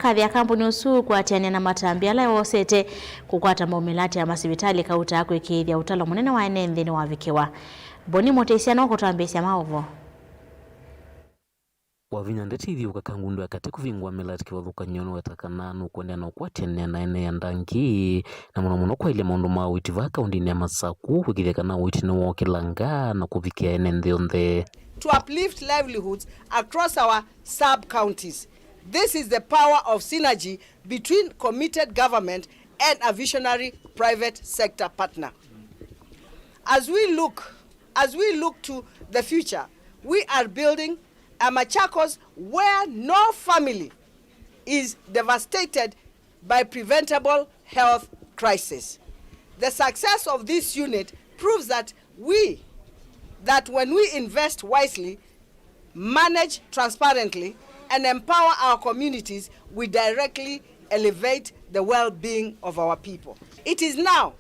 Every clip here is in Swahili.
kadhi ya kampuni usu kuatiania na matambiala ya osete kukwata maumilati ya masibitali kauta kwikithia utalo munene wa ene nthini wavikiwa. Boni Mutesiano kutambesya maovo. Wavinya ndeti ithiuka kangundu akati kuvingwa milati kiwathuka nyono wetakana nukwendea na ukwatiania na ene ya ndangi na muno kwa ile maundu ma witiva kaundini ya Masaku kwikithia kana witini wo kilanga na kuvikia ene nthi onthe. To uplift livelihoods across our sub-counties. This is the power of synergy between committed government and a visionary private sector partner. As we look to the future, we are building a Machakos where no family is devastated by preventable health crisis. The success of this unit proves that when we invest wisely, manage transparently, and empower our communities, we directly elevate the well-being of our people. It is now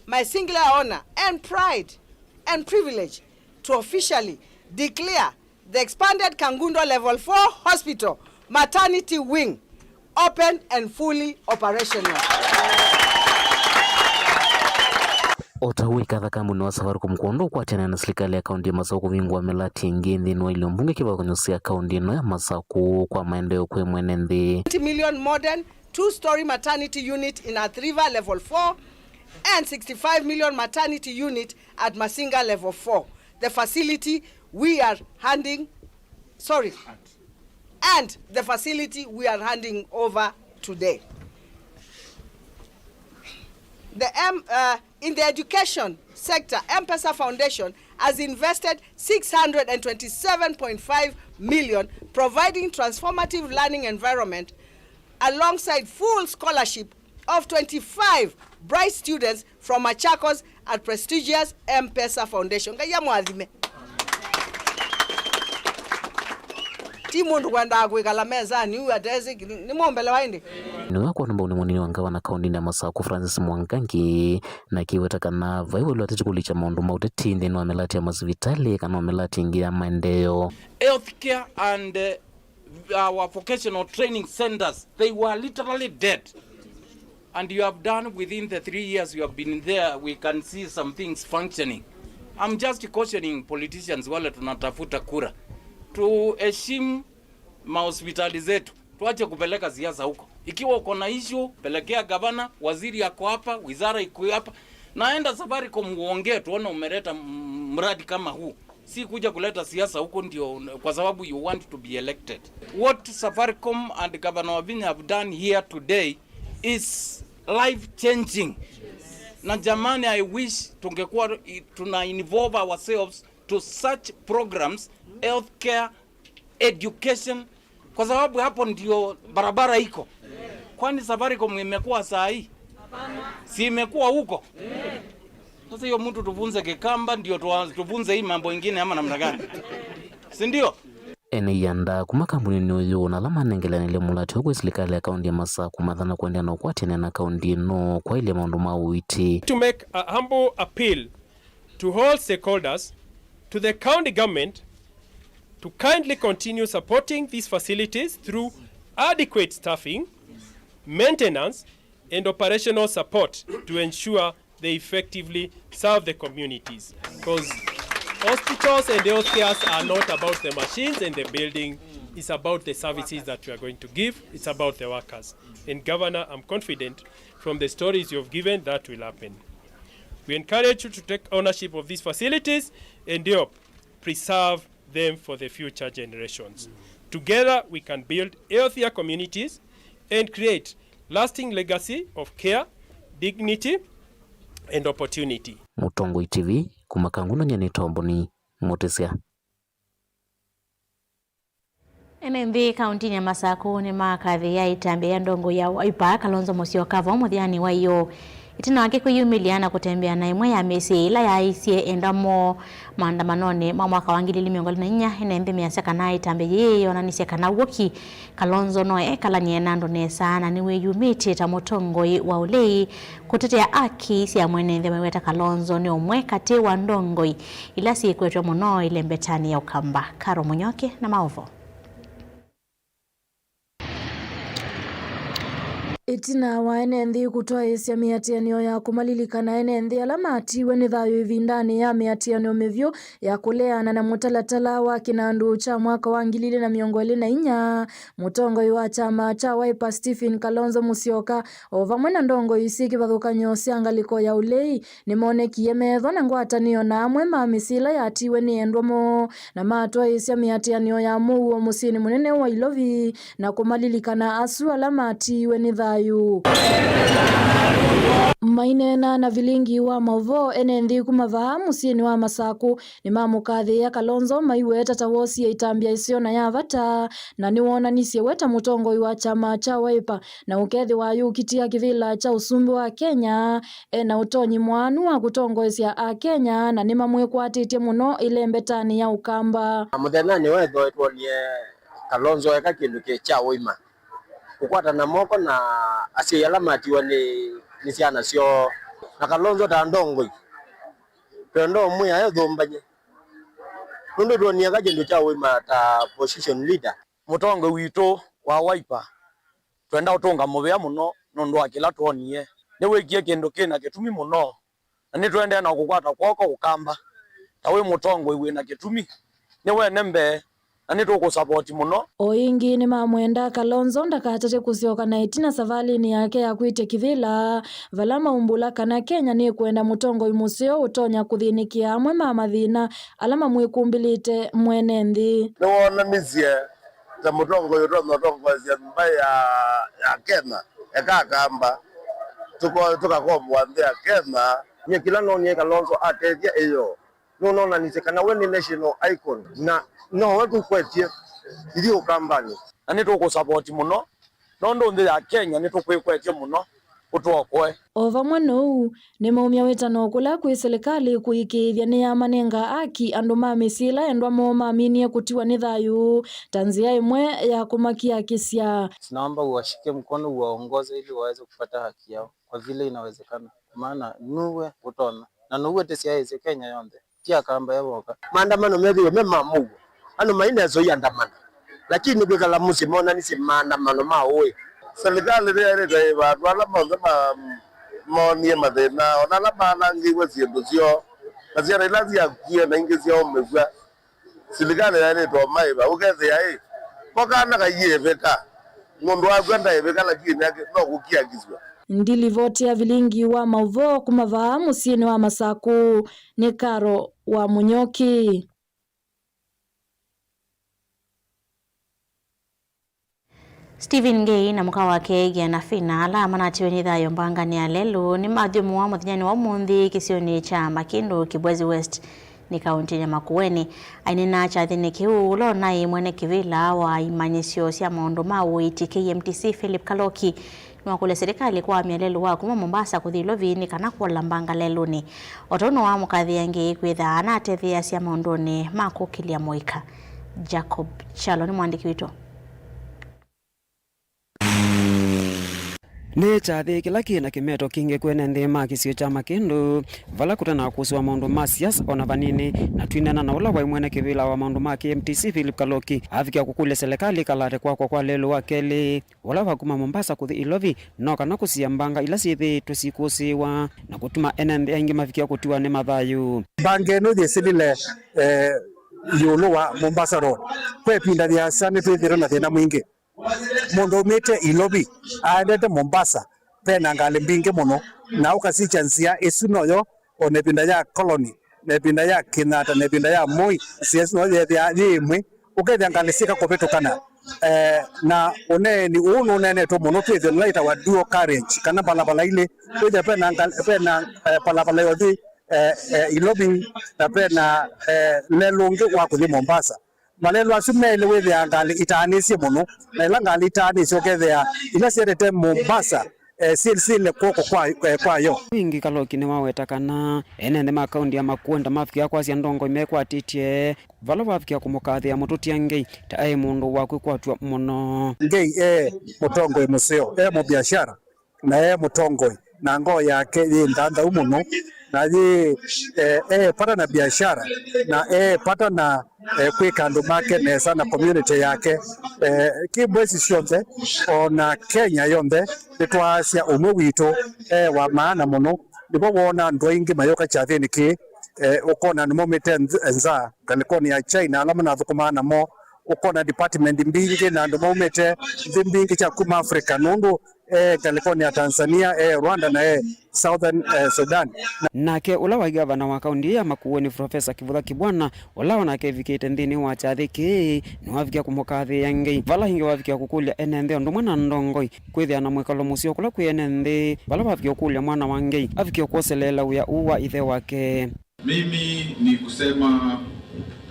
my singular honor and pride and privilege to officially declare the expanded Kangundo Level 4 Hospital Maternity Wing open and fully operational. Otawi kadha kampuni wa Safaricom kuondoa kuatiana na serikali ya kaunti ya Masaku kuvingwa milati ingi nthini wa ile mbunge kivakonyosia kaunti ino ya Masaku kwa maendeleo kwe mwene nthi. 20 million modern 2-story maternity unit in Athi River Level 4 and 65 million maternity unit at Masinga Level 4. The facility we are handing over today. In the education sector, M-Pesa Foundation has invested 627.5 million, providing transformative learning environment alongside full scholarship of 25 bright students from Machakos at prestigious M-Pesa Foundation. Timundu kwenda kwikala meza ni uatezi ni mombele waindi. Niwa kwa namba unimunini wangawa na kaundini ya Masaku Francis Mwangangi na kiweta kana vaiwe luate chikulicha maundu mauteti ndeni wa melati ya masivitali kana wa melati ingi ya maendeo. Healthcare and our vocational training centers, they were literally dead. And you have done within the 3 years you have been there, we can see some things functioning. I'm just cautioning politicians wale tunatafuta kura. Tuheshimu mahospitali zetu. Tuache kupeleka siasa huko. Ikiwa uko na issue, pelekea gavana, waziri yako hapa, wizara iko hapa. Naenda Safaricom uongee tuone umeleta mradi kama huu. Si kuja kuleta siasa huko ndio kwa sababu you want to be elected. What Safaricom and Governor Wavinya have done here today is life changing. Na jamani, I wish tungekuwa tuna involve ourselves to such programs, healthcare, education, kwa sababu hapo ndio barabara iko. Kwani Safaricom imekuwa saa hii? Si imekuwa huko? Sasa hiyo mtu tufunze kikamba ndio tufunze hii mambo mengine ama namna gani? Si ndio? Ene yanda kuma kampuni niyo na lama nengelana ile mulati huko serikali ya kaunti ya Masaku madhana kwenda na kuatiana na kaunti no kwa ile maundu mawiti. To make a humble appeal to all stakeholders, to the county government, to kindly continue supporting these facilities through adequate staffing, maintenance, and operational support to ensure they effectively serve the communities. Because hospitals and healthcare are not about the machines and the building. It's about the services that we are going to give. It's about the workers. And Governor, I'm confident from the stories you've given that will happen. We encourage you to take ownership of these facilities and help preserve them for the future generations. Together, we can build healthier communities and create lasting legacy of care, dignity, and opportunity. Mutongo TV kumakanguno nyane tomboni Mutesiano. Enembi kaunti ya Masaku ni makathi ya itambe ya ndongo ya Wiper Kalonzo Musyoka muthiani wa iyo itina wake kuyumiliana kutembea na imwe ya mesi ila ya isie endamo maandamanoni mwa mwaka wa 2024 enembi miasaka na itambe yeyo na nisekana woki Kalonzo noe kalanye nando nesa na niwe yumiti ta mutongoi wa ulei kutetea aki sia mwene ndhe mweta Kalonzo ni umwe kati wa ndongoi ila si kwetwa muno ile mbetani ya Ukamba. Karo Munyoke na maovo. Itina wa NND kutoa isia miatianio ya kumalilikana NND alamatiwe ni thayo ivindani ya miatianio mivyo ya kuleana na mutalatala wa kinandu cha mwaka wa 2024. Mutongoi wa chama cha Wiper Stephen Kalonzo Musyoka ovamwe na ndongo isi kivathukanyo cia ngaliko ya ulei nimonekie metho na ngwatanio na amwe ma misila yatiwe ni endwamo na matwa isia miatianio ya muo musini munene wa Ilovi na kumalilikana asu alamatiwe ni thayo. Mainena na vilingi wa mavo NND kumavaa musini wa Masaku ni mamukathi ya Kalonzo maiweta tawosi ya itambia isio na ya vata na niwona nisie weta mutongoi wa chama cha Wiper na ukethi wa yukitia kivila cha usumbi wa Kenya na utonyi mwanu wa kutongoisia a Kenya na nima mwekwatitie muno ile mbetani ya ukamba muthenya ni wetho etwonie Kalonzo eka kindu ke cha Wiper kukwata na moko na asia alamatiwa ni ciana cio na Kalonzo ta ndongoi pendo muya yo thumbanye nundu tuonia ka kindu cha Wiper ta position leader mutongo witu wa Wiper twenda utunga muvea muno nundu wa kila tuonie ni wikie kindu kina kitumi muno na ni twende na kukwata kwoko ukamba ta wi mutongo wina kitumi ni wene mbe ani tuko support muno oingi ni mamwenda Kalonzo ndakatate kusioka na itina savalini yake ya kuite kivila valama umbula kana Kenya ni kwenda mutongo imusio utonya kuthinikia amwe mathina alama mwikumbilite mwene nthi niwona nizie za mutongo yoto mutongo mbaya ya Kenya ekakamba tukakomwa nthi ya Kenya nye kila nonie Kalonzo atedia iyo nona nisekana we ni national icon na no watu kwetie ili ukambani ani tuko support muno nondo nthi ya Kenya ni tukwikwetie muno utwokwe ovamwe nou ni maumia wetano kula kwi serikali kuikithia ni ya manenga aki andu ma misila endwa mo maaminie kutiwa ni thayu tanzia imwe ya kumakia kisia. Tunaomba uwashike mkono uwaongoze ili waweze kupata haki yao kwa vile inawezekana, maana nuwe utona na nuwe tesiaise Kenya yonde tia kamba yaboka maandamano methi memamu ano maina zo yandamana lakini kwikala musimona ni maandamano mawe serikali rere dai ba wala monie mathina ona la bana ngiwe ciendu cio na cia ilazi ya kia na ingi cia omegwa serikali rere to mai ba ukethia kokana kayeveka mundu wa kwenda yeveka lakini no gukia gizwa Ndilivoti ya vilingi wa mauvo kumavaa musini wa Masaku ni Karo wa Munyoki. Stephen Ngei na muka wake Giana Fina ala manatiwe ni thayo mbangani ya lelu ni mathiumu wa muthinyani wa umuthi kisioni cha Makindu Kibwezi West ni kaunti ya Makueni ainena cha thini kiu ulo na mwene kivila wa imanyisio cia maundu ma uiti KMTC Philip Kaloki nwakule serikali kwa mielelu wa kuma Mombasa kuthilo vini kana kwa mbanga leluni otono wa mukathi yangi kwitha anatethia cia maunduni makukilia moika. Jacob Chalo ni mwandiki wito. Ni chathi kila kina kimeto kinge kwene nthi ma kisio cha Makindu vala kutana kuswa maundu ma siasa ona vanini na twinana na ula wa mwene kivila wa maundu ma KMTC Philip Kaloki afikia kukule serikali kalate kwa lelo wakeli wala wa kuma Mombasa kuthi Ilovi no kana kusia mbanga ila sithi tusikusiwa na kutuma NND aingi mafikia kutiwa ni mathayu bange no thesile yolo wa Mombasa road kwe pinda ya sane twithira na thina mwingi mundu umite Ilovi aendete Mombasa pena ngale mbinge muno na ukasicha nsia isu noyo one pinda ya colony ne pinda ya Kinata ne pinda ya Moi siesi no ya yimwe ukethia ngale sika kopetukana na one ni uno nene to muno twithio later wa dual carriage kana balabala ile twithia pena balabala yodi Ilovi na pena lelungi wa kuthi Mombasa malelo asumele wethia ngali itanisie muno na ila ngali itanisie ukethia ila serete Mombasa silsile koko kwa yo wingi Kaloki ni waweta kana enende makaundi ya Makuenda mafikia kwa cia ndongo imekwatitie vala wafikia kumukathia mututia Ngei ta mundu wa kwatwa muno Ngei mutongo museo mu biashara na mutongo na ngo yake ndanda muno na pata na biashara na pata na kwika andu make nesa na community yake kibwezi cionthe ona Kenya yonthe nitwacia umwe witu wa maana muno nibo wona andu aingi mayoka chathini ki ukona nimo mete nza kalikoni ya China alama na thukumana mo ukona department mbingi na andu maumete mbingi cha kuma Africa nundu kalikoni ya Tanzania Rwanda na Southern Sudan. Nake ula wa gavana wa kaunti ya Makueni Profesa Kivutha Kibwana ula wanake vikite nthini wa chathiki ni wavikia kumukathi yangi vala hingi wavikia kukulia enende ndu mwana ndongoi kwithia na mwekalo musio kula kwi enende vala wavikia kukulia mwana wangi avikia kuoselela uya uwa ithe wake. Mimi ni kusema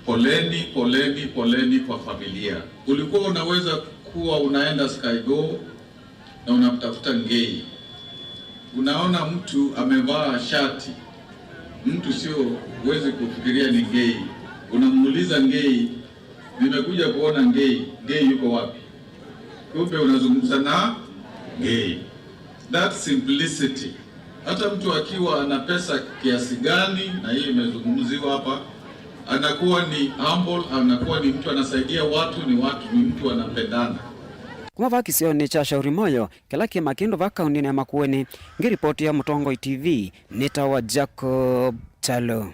poleni poleni poleni kwa familia. Ulikuwa unaweza kuwa unaenda Skygo na unatafuta ngei. Unaona mtu amevaa shati, mtu sio uweze kufikiria ni ngei. Unamuuliza ngei, nimekuja kuona ngei, ngei yuko wapi? Kumbe unazungumza na ngei. That simplicity. Hata mtu akiwa ana pesa kiasi gani, na hii imezungumziwa hapa, anakuwa ni humble, anakuwa ni mtu anasaidia watu, ni mtu anapendana. Kuma vakisioni cha Shauri Moyo kila kimakindo va kaunti ya Makueni ngiripoti ya Mutongoi TV nitawa Jacob Chalo.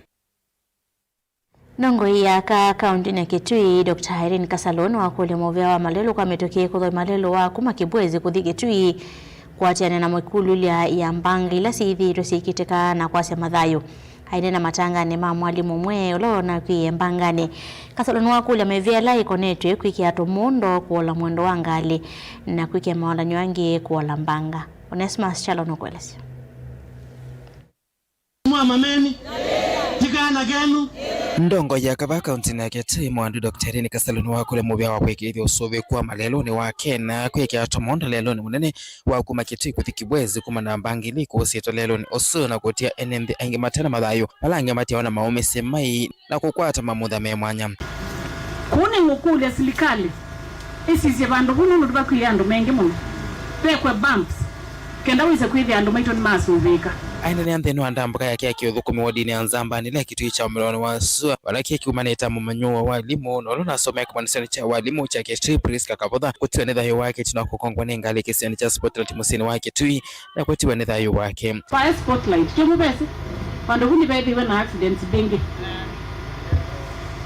Nongoi ya kaunti na Kitui Dr. Irene Kasalono wa kule movea wa Malelo kwa metokea kuthoi Malelo wa kuma Kibwezi kuthi Kitui kuatiana na mwikulu ya Mbangi ila siithiro sikiteka na kwase mathayo haine na matanga ni mwalimu mwe ulona kwi Mbangani. Kasalono wa kule mevia lai konetwe kwikia tumundo kuola mwendo wangali na kwikia maola nywangi kuola Mbanga. Onesmus Chalo nukwelesi. Mameni tikana genu ndongo ya kaba kaunti na Kitui mwandu Dr. Irene Kasalono wa kule mubya wa kwekithio usove kwa Malelo ni wa Kenya kwekya tomondo lelo ni munene wa kuma Kitui kuthi Kibwezi kuma na Mbangili kusito lelo ni osu na kutia enembe aingi matana mathayo balange matia wana maume semai na kukwata mamutha me mwanya kune ngukule silikali isize bandu bunu nduba kwiyandu mengi muno pekwe bumps kenda wize kwithia andu maito ni masuvika aina ni antheno andambuka yake akiuthukumi wodini anzamba nile Kitui cha Mloni wa Sua walaki kiumaneta mumanyo wa walimu no lona soma kumanisani cha walimu cha Kitui Priska Kavutha kutiwa ni thayo wake tunakukongwa nengali kisiani cha Spotlight musini wa Kitui na kutiwa ni thayo wake fire Spotlight kemu besi pandu huni bethi na accidents bengi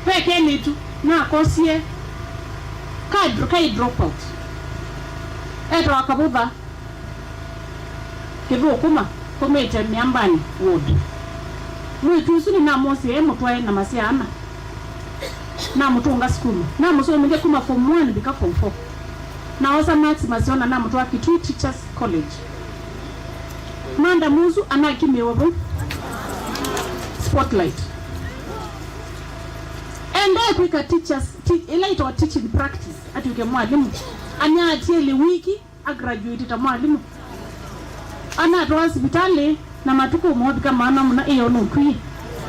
peke ni tu na kosie kai drop out eto Akavutha kivu kuma komete Miambani ward mwitu na mosi mutwae na masiana na mutunga skulu na muso mwenge kuma form 1 bika form 4 na osa max masiona na mutwa Kitui Teachers College manda muzu anakimiwa Spotlight and I kwika teachers elaito wa teaching practice atuke mwalimu anya atiele wiki a graduate ta mwalimu ana to hospitali na matuko modika maana muna iyo nukwi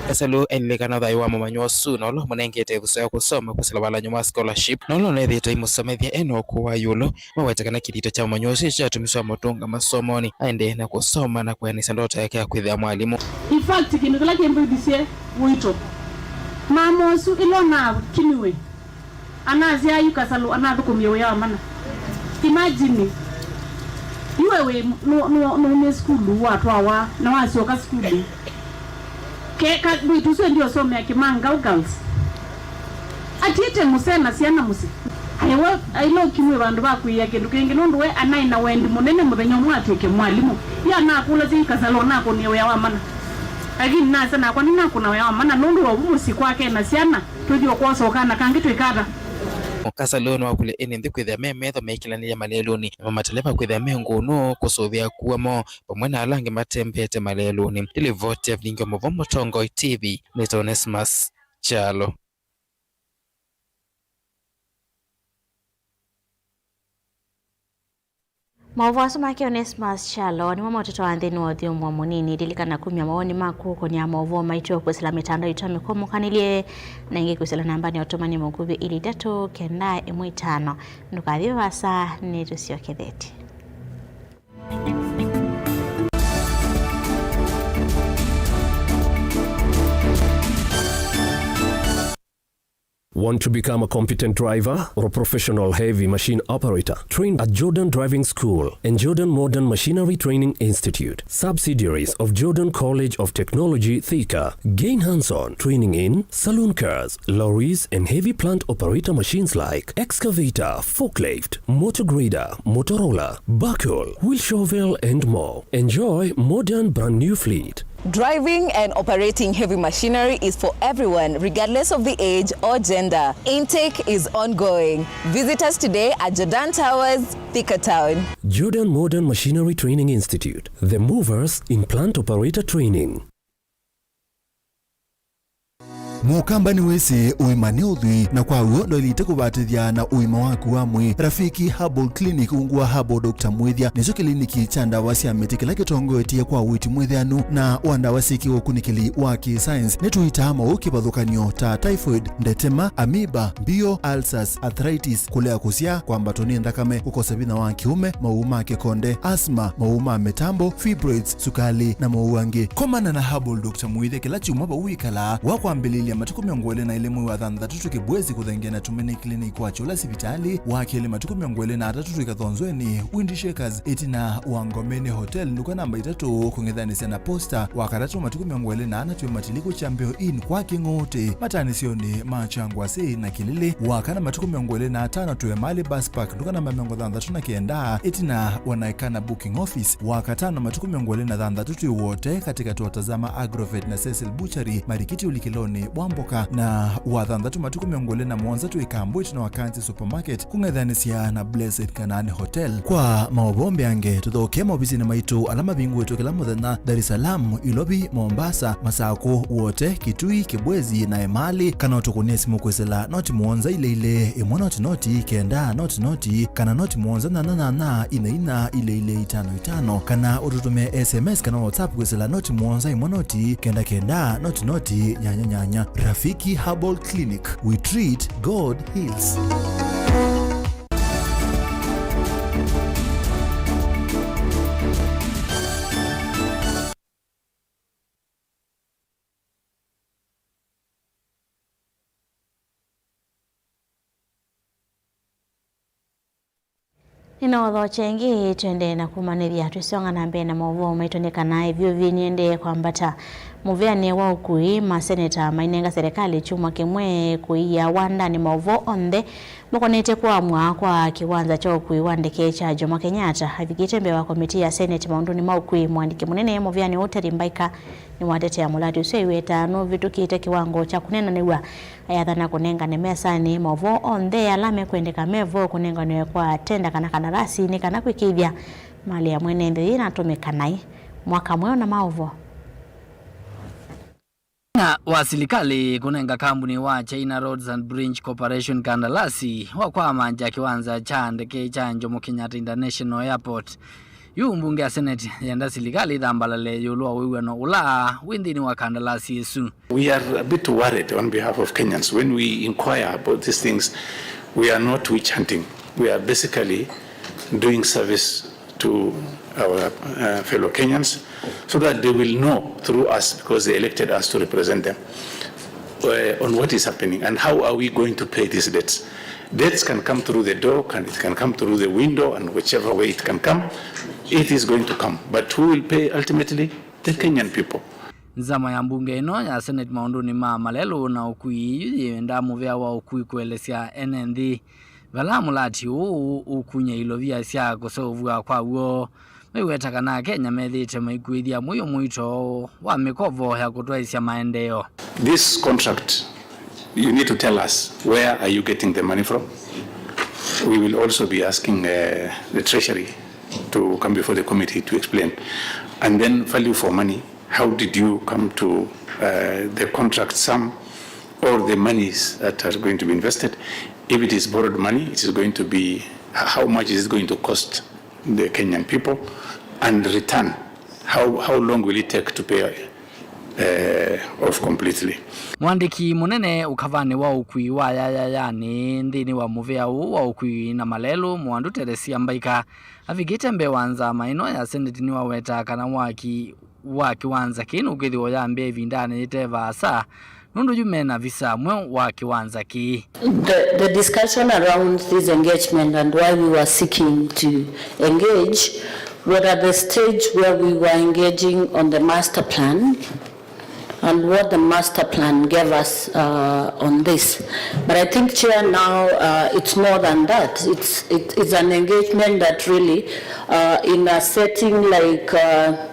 Kasalo enlekana thayo wa mumanyo su no lo munengete kusoya kusoma kusilabala nyuma scholarship no lo nethito imusomethia eno kwa yulo mawetekana kithito cha mumanyo cha tumiswa motonga masomoni aende na kusoma na kuanisa ndoto yake ya kwithia mwalimu. In fact kinukala kembudise wito mamosu ilona kiniwe anazia yukasalo anathukumio ya mana imagine iwewe no skulu watu hawa na wasioka skulu keka bitu sio ndio some ya Kimanga girls atiete musena siana musi aiwa ailo kimwe bandu bakuya kindu kingi nundu we anaina wendi munene muthenyo mwateke mwalimu ya nakula Kasalo nako ni ya wamana lakini na sana kwa nini kuna ya wamana nundu wa umusi kwake na siana tujio kwa sokana kangitu ikata Kasalono wa kule ene kwithia memetho meikilani ya Maleloni mamatelepa kwithia mengono kusovia kuamo pamwe na alange matembete Maleloni ili vote vingi mo Mutongoi TV ni Onesmus Chalo. Mauvaso make Onesmus Chalo ni mama watoto wa nthini wa thio mwa munini dilikana kumya maoni maku koni ya mauvo maito kusila mitando itami komo kanilie na ingi kusila nambani otomani mkubi ili dato kenda imwitano nukadhiyo wasa ni tusio ketheti. Want to become a competent driver or a professional heavy machine operator? Trained at Jordan Driving School and Jordan Modern Machinery Training Institute, subsidiaries of Jordan College of Technology, Thika. Gain hands-on training in saloon cars, lorries, and heavy plant operator machines like excavator, forklift, motor grader, Motorola, backhoe, wheel shovel, and more. Enjoy modern brand new fleet. Driving and operating heavy machinery is for everyone, regardless of the age or gender. Intake is ongoing. Visit us today at Jordan Towers, Thika Town. Jordan Modern Machinery Training Institute, the movers in plant operator training. Mukamba ni wese uimani udhui na kwa uo ndo ilite kubatithia na uima waku wa mwi. Rafiki Herbal Clinic ungua Herbal Dr. Mwithia nizo kliniki cha ndawa cia miti kila kitongoetie kwa witi mwithianu na wandawa siki ukunikili wa science nituitama ukibadhukanio ta typhoid, ndetema, amoeba, bio, ulcers, arthritis, kulea kusia kwa mbatoni ndakame, kukosa bina wa kiume, mauma kekonde, asthma, mauma metambo, fibroids, sukali na mauangi. Komana na Herbal Dr. Mwithia kila chuma ba uikala wakwambilili matuku miongwele na ile mwi wa thandatu kibwezi kuthengia na tumene kliniki wa chola sipitali wakele matuku miongwele na atatu ikathonzweni Windy Shakers itina Wangomeni Hotel nduka namba 3 kung'ethanisia na posta wakaratu matuku miongwele na anatuwe matiliku Champion Inn kwa Kingote matanisioni machangwa sei na Kilili wakana matuku miongwele na 5 tuwe Mali Bus Park nduka namba 39 itina wanaikana booking office wakatano matuku miongwele na 3 wote katika tuwatazama Agrovet na Cecil Butchery Marikiti Ulikiloni Wamboka na wathandatu matuku miongole na mwanzatu ikambu itina Wakanzi Supermarket kung'ethanisia na Blessed Canaan Hotel. Kwa maobombe ange tuthoke mobisi na maitu alama bingu wetu kila muthenya Dar es Salaam, Ilobi, Mombasa, Masako wote, Kitui, Kibwezi na Emali kana utukunia simu kwesela noti muonza ile imwa noti kenda noti kana noti muonza na ina ile 55 kana ututume SMS kana WhatsApp kwesela noti muonza imwa noti kenda noti nyanya. Rafiki Herbal Clinic, we treat, God heals. Inodho chengi twende na kumanithia tusonga na mbele na mauvoo maitoneka na hivyo vinyende kwambata muveane wa ukui maseneta mainenga serikali chuma kimwe kuia wanda ni mauvoo onde mkonete kwa mwa kwa kiwanza cha ukui wandeke cha Jomo Kenyatta havikitembe wa komiti ya Senate maunduni maukui mwandike munene muveane wote rimbaika ni wadete ya mulati usiweta no vitu kiite kiwango cha kunena niwa ayathana kunenga ni mesa ni mauvoo onde alame kuendeka mevo kunenga niwe kwa tenda kana kanarasi ni kana kwikithia mali ya mwene ndio inatumika nai mwaka mweo na mauvoo na wasilikali kunenga kampuni wa China Roads and Bridge Corporation kandarasi kwa manja kiwanza cha ndege cha Jomo Kenyatta International Airport. Yu mbunge ya Senate yanda silikali dhambalale yulua wewe no ula windini wa kandarasi yesu. We are a bit worried on behalf of Kenyans when we inquire about these things. We are not witch hunting. We are basically doing service to our fellow Kenyans so that they will know through us, because they elected us to represent them, on what is happening and how are we going to pay these debts. Debts can come through the door, it can come through the window, and whichever way it can come, it is going to come. But who will pay ultimately? The Kenyan people. Zama ya mbunge ino ya Senate maunduni malelo na ukui ndamu vya wa ukui kuelesia NND vala mulati ukunye ilovia sia kusovua kwa uo mewetaka na Kenya methite maikuithia muyo muito wa mikovo ya kutwaisya maendeleo. This contract, you need to tell us where are you getting the money from. We will also be asking the Treasury to come before the committee to explain. And then value for money, how did you come to the contract sum or the monies that are going to be invested? If it is borrowed money, it is going to be, how much is it going to cost the Kenyan people? And return, how long will it take to pay off completely? Mwandiki munene ukavani wa ukui wa yani ndini wa muvea wa ukui na malelo mwandu Teresia Mbaika afikite mbewanza maino ya Senate ni waweta kana waki wanza kinu ukithio ya mbe vindane iteva asa nundu jumena visa mwe wa kiwanza ki. The discussion around this engagement and why we were seeking to engage were at the stage where we were engaging on the master plan and what the master plan gave us on this. But I think, Chair, now it's more than that. It's an engagement that really, in a setting like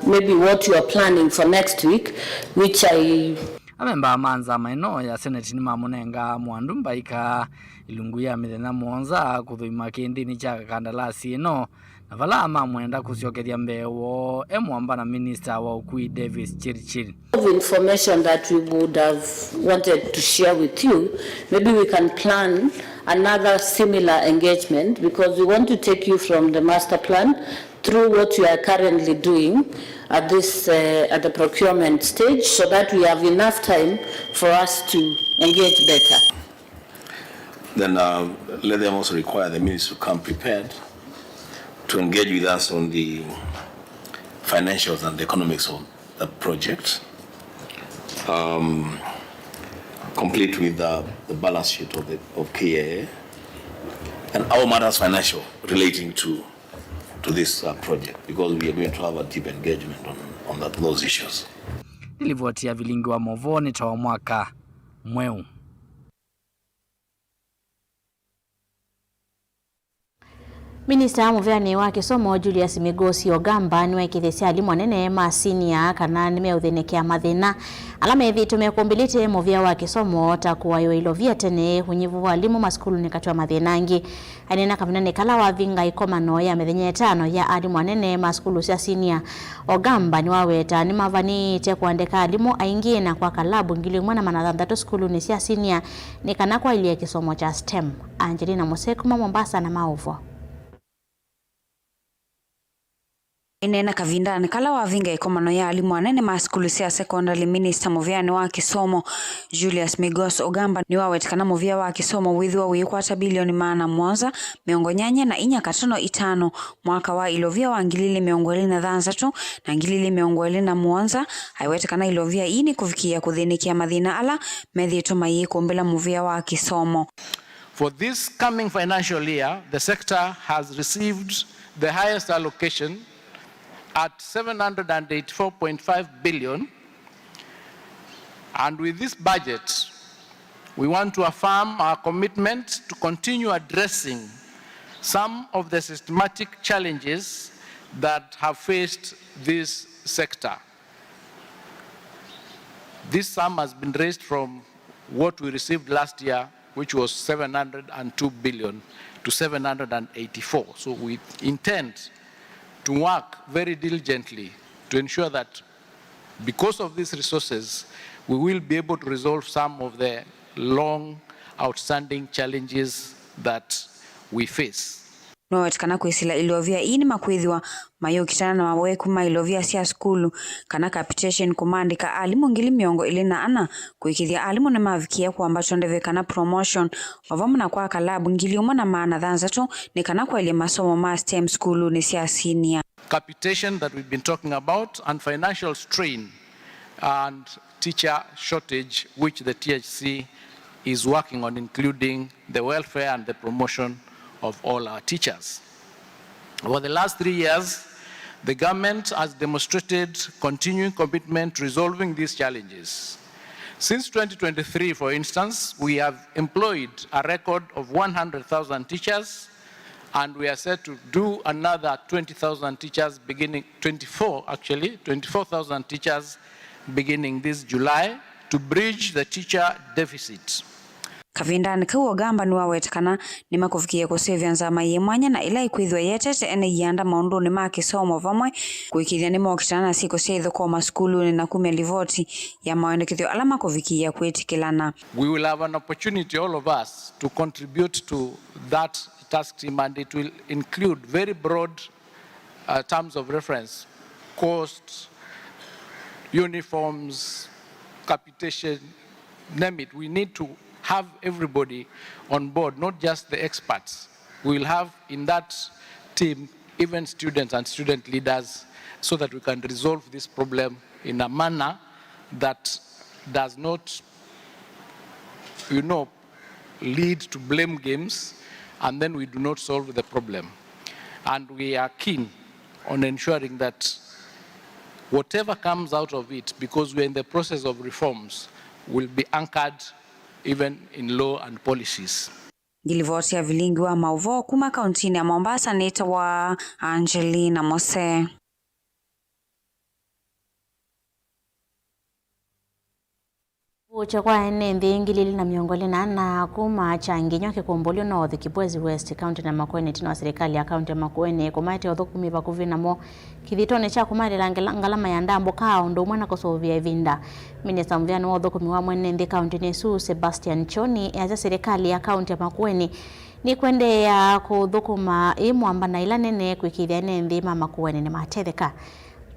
maybe what you are planning for next week, which I... Amemba manza maino ya Senate ni mamunenga mwandu mbaika ilungu ya mithenya mwonza kuthima kindini cha kandalasi ino na vala amamwenda kuciokeria mbewo emwamba na Minister wa Ukui Davis Chirchir. Information that we would have wanted to share with you, maybe we can plan another similar engagement because we want to take you from the master plan through what you are currently doing at this at the procurement stage, so that we have enough time for us to engage better. Then let them also require the minister to come prepared to engage with us on the financials and the economics of the project, complete with the balance sheet of KAA and our matters financial relating to this project, because we are going to have a deep engagement on those issues. Nilivotia vilingi wa Movoni tawa mwaka mweu. Minister muveani wa kisomo Julius Migosi Ogamba niwe kithesi alimu anene masinia kana nimeuthenekia mathina alama hivi tumekumbilite muvia wa kisomo takuwa yo ilovia tene hunyivu walimu maskulu nikatwa mathinangi anena kavinane kala wa vinga ikomano ya methenya 5 ya alimu anene maskulu cia senior. Ogamba ni waweta ni mavani te kuandika alimu aingie na kwa kalabu ngili mwana manathanthatu skulu ni cia senior ni kana kwa ilia kisomo cha STEM. Angelina Mosekuma Mombasa na Maovo. Inena kavindani kala wa vinga ikomano ya alimu anene maskulu cia secondary. Minister muviani wa kisomo Julius Migosi Ogamba ni wawetikana muvia wa kisomo withiwa wikwata bilioni maana mwanza miongo nyanya na inya katano itano mwaka wa ilovia wa ngilili miongo ili na thansatu na ngilili miongo ili na mwanza haiwetikana ilovia ini kufikia kuthinikia madhina ala medhito mayi kumbila muvia wa kisomo. For this coming financial year, the sector has received the highest allocation at 784.5 billion, and with this budget we want to affirm our commitment to continue addressing some of the systematic challenges that have faced this sector. This sum has been raised from what we received last year, which was 702 billion, to 784. So we intend to work very diligently to ensure that because of these resources, we will be able to resolve some of the long outstanding challenges that we face. No wetikana kuisila ilovia ini makwithiwa mayo kitana na maweku ma ilovia cia skulu kana capitation kumandika alimu ngili miongo ili na ana kuikithia alimu na mavikia kuambato ndeve kana promotion wavamu na kwa kalabu ngili umana maana thanzatu ni kana kwa ili masomo ma STEM skulu ni cia senior. Capitation that we've been talking about, and financial strain and teacher shortage, which the THC is working on, including the welfare and the promotion of all our teachers. Over the last 3 years, the government has demonstrated continuing commitment to resolving these challenges. Since 2023, for instance, we have employed a record of 100,000 teachers, and we are set to do another 20,000 teachers beginning, 24,000 teachers beginning this July to bridge the teacher deficit. Kavindani kuwa Ogamba ni wawetikana ni makufikia kusevya nzama yemwanya na ila ikuithwa yetete ene yanda maundu ni makisomo vamwe kuikithia ni mwokitana siko seitho kwa maskulu ni na kumia livoti ya mawenekithio alama kufikia kuitikilana. We will have an opportunity, all of us, to contribute to that task team, and it will include very broad terms of reference: cost, uniforms, capitation, name it. We need to have everybody on board, not just the experts. We will have in that team even students and student leaders, so that we can resolve this problem in a manner that does not lead to blame games, and then we do not solve the problem. And we are keen on ensuring that whatever comes out of it, because we're in the process of reforms, will be anchored even in law and policies. Gilivotia vilingi wa mauvo kuma kauntini ya Mombasa nita wa Angelina Mose. Uchakwa ene ngilili na miongole na kuma changinyo kikombolio North Kibwezi West County na Makueni tino wa serikali ya county ya Makueni kumati ya udhukumi bakuvina mo kithitone cha kumati ngalama ya ndambo kao ndo mwana kosovia evinda. Minister mviano wa udhukumi wa mwene county Nesu Sebastian Choni ya serikali ya county ya Makueni ni kwende ya kudhukuma imuamba na ila nene kuikidhia nende Makueni ni matetheka.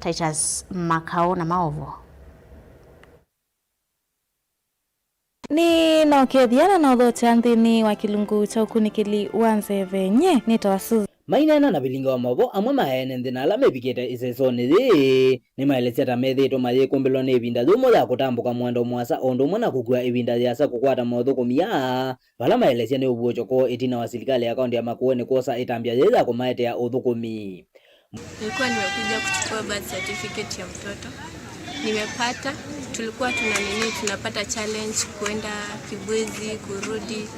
Titus Makao na Maovo. Ni naokiathiana na udhote anthini wa kilungu cha ukunikili wanze venye nitawasuza. Mainana na bilinga wa mavo amwe maene nthina ala mebikite isesoni thi ni maelesya ta methitwo mathi kumbilo ni ibinda thumo ya kutambuka mwendo mwasa ondo mwana kukua ibinda yasa kukwata mothukumia vala maelesya ni ubuochoko itina wa serikali ya kaunti ya Makueni kosa itambia yeza kumaete ya uthukumi. Nilikuwa nimekuja kuchukua birth certificate ya mtoto. Nimepata, tulikuwa tunapata challenge kwenda Kibwezi kurudi,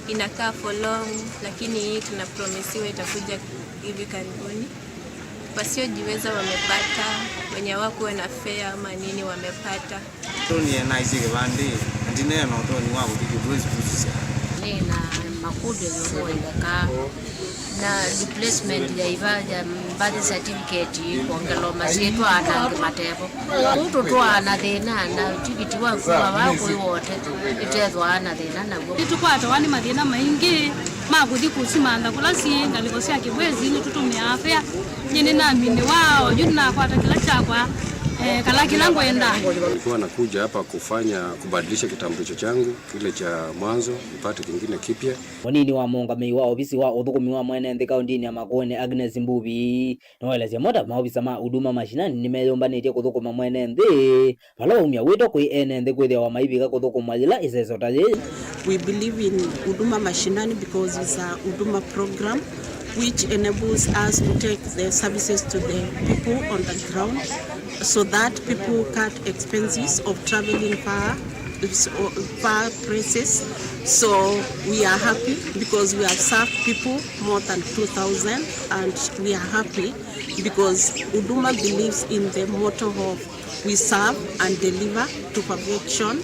inakaa for long, lakini hii tunapromisiwa itakuja hivi karibuni. Wasiojiweza wamepata, wenye hawakuwa na fare ama nini wamepata. Ni na hizi kibandi, ndine na utoni wangu Kibwezi kuzuza. Na makundi yomoendeka na replacement ya ivaja birth certificate kuongelo masietu ana matepo mtu tu ana thina na tikiti wa kuwa wako wote itethwa ana thina nago tukwata wani mathina maingi maguthi kusimanga kula singa likosia Kibwezi ni tutumia afya nyine na mini wao yuna kwata kila chakwa kala kila ngoenda. Nilikuwa nakuja hapa kubadilisha kitambulisho changu kile cha mwanzo nipate kingine kipya. Wanini wa mongamei wa ofisi wa uthukumi wa mwene nthi kaunti ya Makueni Agnes Mbuvi noelezya moda maofisa ma huduma mashinani nimeyombanĩtie kuthukuma mwene nthi vala umya wito kwi ene nthi kwithia wa maivika kuthukuma yila iseso ta yi. We believe in huduma mashinani because it's a huduma program which enables us to take the services to the people on the ground so that people cut expenses of traveling far places. So we are happy because we have served people more than 2,000 and we are happy because Huduma believes in the motto of we serve and deliver to perfection,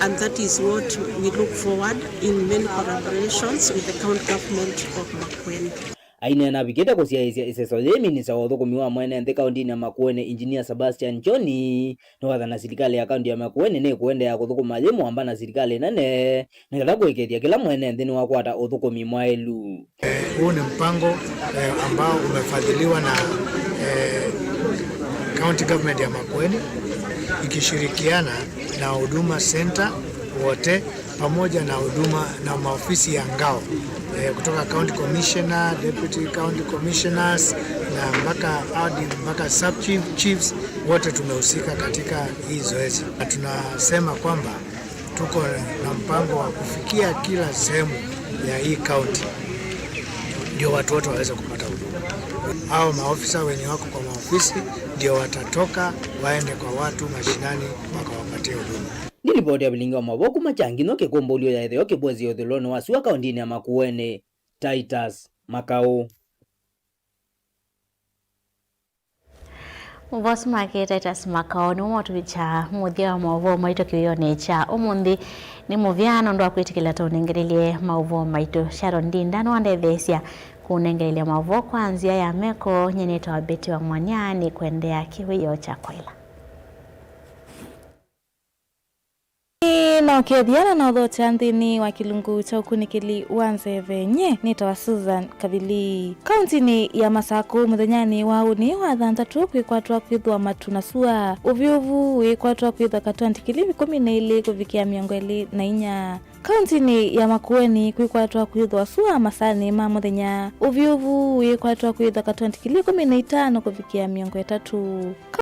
and that is what we look forward in many collaborations with the county government of Makueni. Aine na bigeta kusiaisia iseso ye minisa wa uthukumi wa mwene nthi kaunti ya Makueni Engineer Sebastian Choni no watha na serikali ya kaunti ya Makueni ni kuende ya kuthukuma ye mwamba na serikali nene nikatha kuiketia kila mwene nthi ni wakwata uthukumi mwailu. Huu ni mpango ambao umefadhiliwa na county government ya Makueni ikishirikiana na Huduma Center wote pamoja na huduma na maofisi ya ngao kutoka county commissioner, deputy county commissioners na mpaka sub chiefs wote tumehusika katika hii zoezi. Na tunasema kwamba tuko na mpango wa kufikia kila sehemu ya hii county ndio watu wote waweze kupata huduma. Hao maofisa wenye wako kwa maofisi ndio watatoka waende kwa watu mashinani wakawapatia huduma. Ni ripoti ya bilinga wa maboku machangino kikombolio ya etheo Kibwezi Othiloni wasiwa kaunti ya Makueni. Titus Makao. Mvosi make Titus Makao ni mwotu bicha muthia wa mauvo maito kiwiyone cha umundi ni muvyano ndo akwitikila tunengerelie mauvo maito Sharon Dinda no andethesya kunengerelia mauvo kwanzia ya meko nyeneta wa beti wa mwanyani kuendea kiwiyo cha kwela. Na ukiathiana na udhote anthini wa kilungu cha ukunikili wanze venye nitawa Susan Kabili. Kauntini ya Masaku muthenyani wa uni wa thantatu kwikwatwa kwithwa matunasua uvyuvu wikwatwa kwithwa katwantikili 12 kuvikia 24. Kauntini ya Makueni kwikwatwa kwithwa sua masani ma muthenya uvyuvu wikwatwa kwithwa katwantikili 15 kuvikia 30.